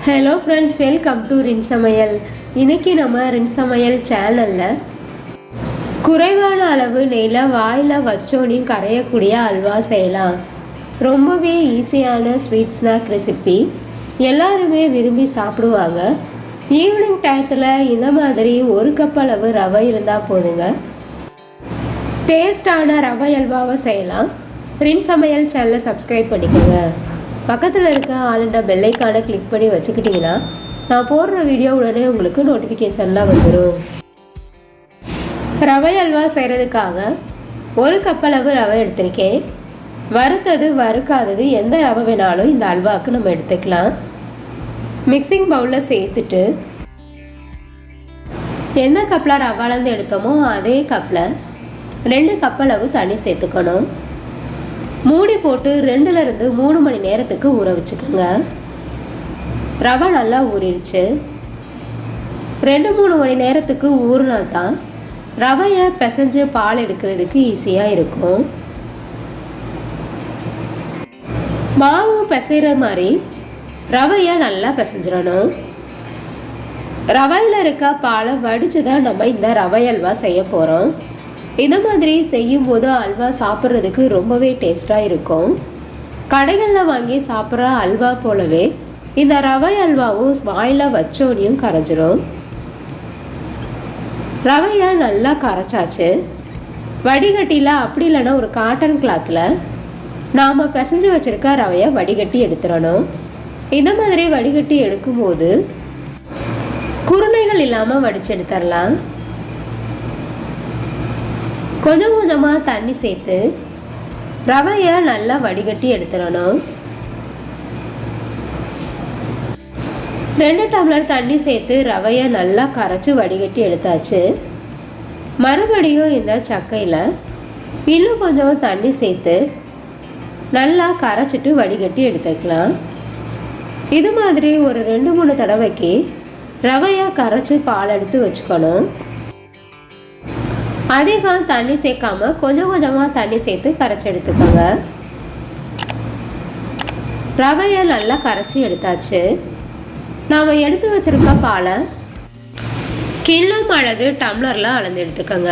Hello friends, welcome to சமையல். இன்றைக்கி நம்ம சமையல் சேனலில் குறைவான அளவு நெய்யில் வாயில் வச்சோனையும் கரையக்கூடிய அல்வா செய்யலாம். ரொம்பவே ஈஸியான ஸ்வீட் ஸ்நாக் ரெசிபி, எல்லாருமே விரும்பி சாப்பிடுவாங்க. ஈவினிங் டயத்தில் இந்த மாதிரி ஒரு கப் அளவு ரவை இருந்தால் போதுங்க, டேஸ்டான ரவை அல்வாவை செய்யலாம். சமையல் சேனலை சப்ஸ்கிரைப் பண்ணிக்கோங்க. பக்கத்தில் இருக்க ஆளுண்ட பெல்லைக்கான கிளிக் பண்ணி வச்சுக்கிட்டிங்கன்னா நான் போடுற வீடியோ உடனே உங்களுக்கு நோட்டிஃபிகேஷன்லாம் வந்துடும். ரவை அல்வா செய்கிறதுக்காக ஒரு கப் அளவு ரவை எடுத்திருக்கேன். வறுத்தது வறுக்காதது எந்த ரவை வேணாலும் இந்த அல்வாவுக்கு நம்ம எடுத்துக்கலாம். மிக்சிங் பவுலில் சேர்த்துட்டு எந்த கப்பில் ரவாலேருந்து எடுத்தோமோ அதே கப்பில் 2 கப் அளவு தண்ணி சேர்த்துக்கணும். மூடி போட்டு 2லிருந்து 3 மணி நேரத்துக்கு ஊற வச்சுக்கோங்க. ரவை நல்லா ஊறிடுச்சு. 2-3 மணி நேரத்துக்கு ஊறினா தான் ரவையை பிசைஞ்சு பால் எடுக்கிறதுக்கு ஈஸியாக இருக்கும். மாவு பிசைகிற மாதிரி ரவையை நல்லா பிசைஞ்சிடணும். ரவையில் இருக்க பாலை வடித்து தான் நம்ம இந்த ரவை அல்வா செய்ய போகிறோம். இந்த மாதிரி செய்யும்போது அல்வா சாப்பிட்றதுக்கு ரொம்பவே டேஸ்ட்டாக இருக்கும். கடைகளில் வாங்கி சாப்பிட்ற அல்வா போலவே இந்த ரவை அல்வாவும் வாயில் வச்சோனையும் கரைஞ்சிரும். ரவையை நல்லா கரைச்சாச்சு. வடிகட்டியில் அப்படி இல்லைன்னா ஒரு காட்டன் கிளாத்தில் நாம் பிசைஞ்சு வச்சுருக்க ரவையை வடிகட்டி எடுத்துடணும். இந்த மாதிரி வடிகட்டி எடுக்கும்போது குருணைகள் இல்லாமல் வடித்து எடுத்துடலாம். கொஞ்சம் கொஞ்சமாக தண்ணி சேர்த்து ரவையை நல்லா வடிகட்டி எடுத்துடணும். 2 டம்ளர் தண்ணி சேர்த்து ரவையை நல்லா கரைச்சி வடிகட்டி எடுத்தாச்சு. மறுபடியும் இந்த சக்கையில் இன்னும் கொஞ்சம் தண்ணி சேர்த்து நல்லா கரைச்சிட்டு வடிகட்டி எடுத்துக்கலாம். இது மாதிரி ஒரு 2-3 தடவைக்கு ரவையை கரைச்சி பால் எடுத்து வச்சுக்கணும். அதிகம் தண்ணி சேர்க்காம கொஞ்சம் கொஞ்சமாக தண்ணி சேர்த்து கரைச்சி எடுத்துக்கோங்க. ரவையை நல்லா கரைச்சி எடுத்தாச்சு. நாம் எடுத்து வச்சுருக்க பாலை கிண்ணம் அல்லது டம்ளரில் அளந்து எடுத்துக்கோங்க.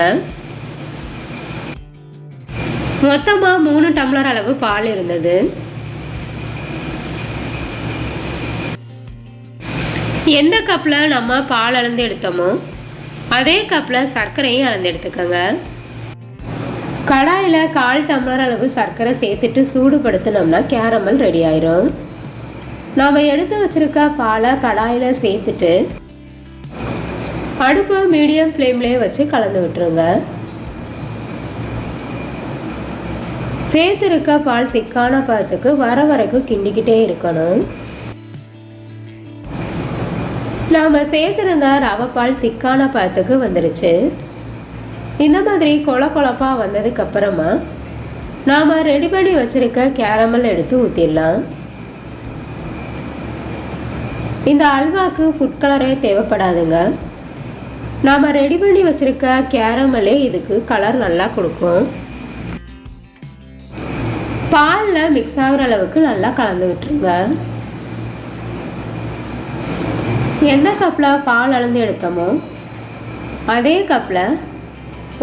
மொத்தமாக 3 டம்ளர் அளவு பால் இருந்தது. எந்த கப்பில் நம்ம பால் அளந்து எடுத்தோமோ அதே கப்பில் சர்க்கரையும் அளந்து எடுத்துக்கோங்க. கடாயில் 1/4 டம்ளர் அளவு சர்க்கரை சேர்த்துட்டு சூடுபடுத்தினோம்னா கேரமல் ரெடி ஆயிரும். நாம் எடுத்து வச்சுருக்க பாலை கடாயில் சேர்த்துட்டு அடுப்பை மீடியம் ஃப்ளேம்லேயே வச்சு கலந்து விட்டுருங்க. சேர்த்துருக்க பால் திக்கான பதத்துக்கு வர வரைக்கும் கிண்டிக்கிட்டே இருக்கணும். நாம் சேர்த்துருந்த ரவை பால் திக்கான பதத்துக்கு வந்துடுச்சு. இந்த மாதிரி கொழப்பாக வந்ததுக்கப்புறமா நாம் ரெடி பண்ணி வச்சுருக்க கேரமல் எடுத்து ஊற்றிடலாம். இந்த அல்வாவுக்கு ஃபுட் கலரே தேவைப்படாதுங்க. நாம் ரெடி பண்ணி வச்சுருக்க கேரமலே இதுக்கு கலர் நல்லா கொடுக்கும். பாலில் மிக்ஸ் ஆகிற அளவுக்கு நல்லா கலந்து விட்டுருங்க. எந்த கப்பில் பால் அளந்து எடுத்தோமோ அதே கப்பில்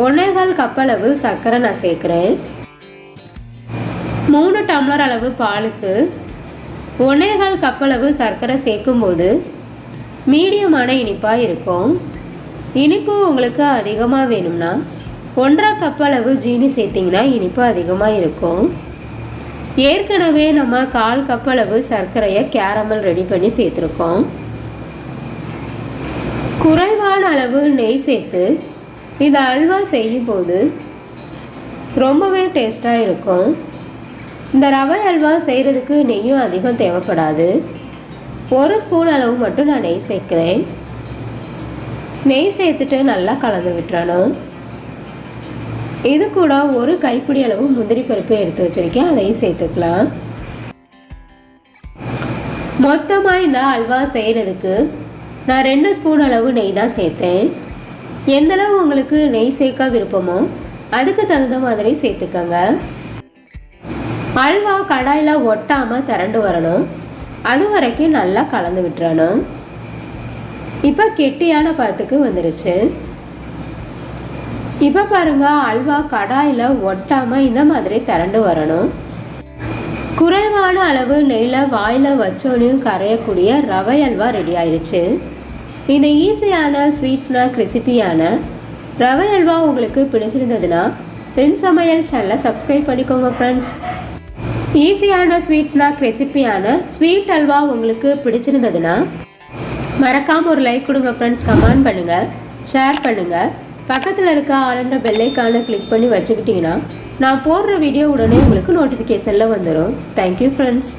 1/4 கப் அளவு சர்க்கரை நான் சேர்க்குறேன். 3 டம்ளர் அளவு பாலுக்கு 1/4 கப் அளவு சர்க்கரை சேர்க்கும்போது மீடியமான இனிப்பாக இருக்கும். இனிப்பு உங்களுக்கு அதிகமாக வேணும்னா 1/2 கப் அளவு ஜீனி சேர்த்திங்கன்னா இனிப்பு அதிகமாக இருக்கும். ஏற்கனவே நம்ம 1/4 கப் அளவு சர்க்கரையை கேரமல் ரெடி பண்ணி சேர்த்துருக்கோம். குறைவான அளவு நெய் சேர்த்து இந்த அல்வா செய்யும்போது ரொம்பவே டேஸ்ட்டாக இருக்கும். இந்த ரவை அல்வா செய்கிறதுக்கு நெய்யும் அதிகம் தேவைப்படாது. 1 ஸ்பூன் அளவு மட்டும் நான் நெய் சேர்க்குறேன். நெய் சேர்த்துட்டு நல்லா கலந்து விட்டுறணும். இது கூட ஒரு கைப்பிடி அளவு முந்திரி பருப்பு எடுத்து வச்சுருக்கேன், அதையும் சேர்த்துக்கலாம். மொத்தமாக இந்த அல்வா செய்கிறதுக்கு நான் 2 ஸ்பூன் அளவு நெய் தான் சேர்த்தேன். எந்தளவு உங்களுக்கு நெய் சேர்க்க விருப்பமோ அதுக்கு தகுந்த மாதிரி சேர்த்துக்கோங்க. அல்வா கடாயில் ஒட்டாமல் திரண்டு வரணும். அது வரைக்கும் நல்லா கலந்து விட்டுறணும். இப்போ கெட்டியான பதத்துக்கு வந்துருச்சு. இப்போ பாருங்க, அல்வா கடாயில் ஒட்டாமல் இந்த மாதிரி திரண்டு வரணும். குறைவான அளவு நெய்யில் வாயில் வச்சோனையும் கரையக்கூடிய ரவை அல்வா ரெடி ஆயிடுச்சு. இந்த ஈஸியான ஸ்வீட்ஸ்னால் கிறிஸ்பியான ரவை அல்வா உங்களுக்கு பிடிச்சிருந்ததுன்னா என் சமையல் சேனலை சப்ஸ்கிரைப் பண்ணிக்கோங்க ஃப்ரெண்ட்ஸ். ஈஸியான ஸ்வீட்ஸ்னால் கிறிஸ்பியான ஸ்வீட் அல்வா உங்களுக்கு பிடிச்சிருந்ததுன்னா மறக்காமல் ஒரு லைக் கொடுங்க ஃப்ரெண்ட்ஸ். கமெண்ட் பண்ணுங்கள், ஷேர் பண்ணுங்கள். பக்கத்தில் இருக்க ஆளுன்ற பெல்லைக்கான கிளிக் பண்ணி வச்சுக்கிட்டிங்கன்னா நான் போடுற வீடியோ உடனே உங்களுக்கு நோட்டிஃபிகேஷனில் வந்துடும். Thank you friends.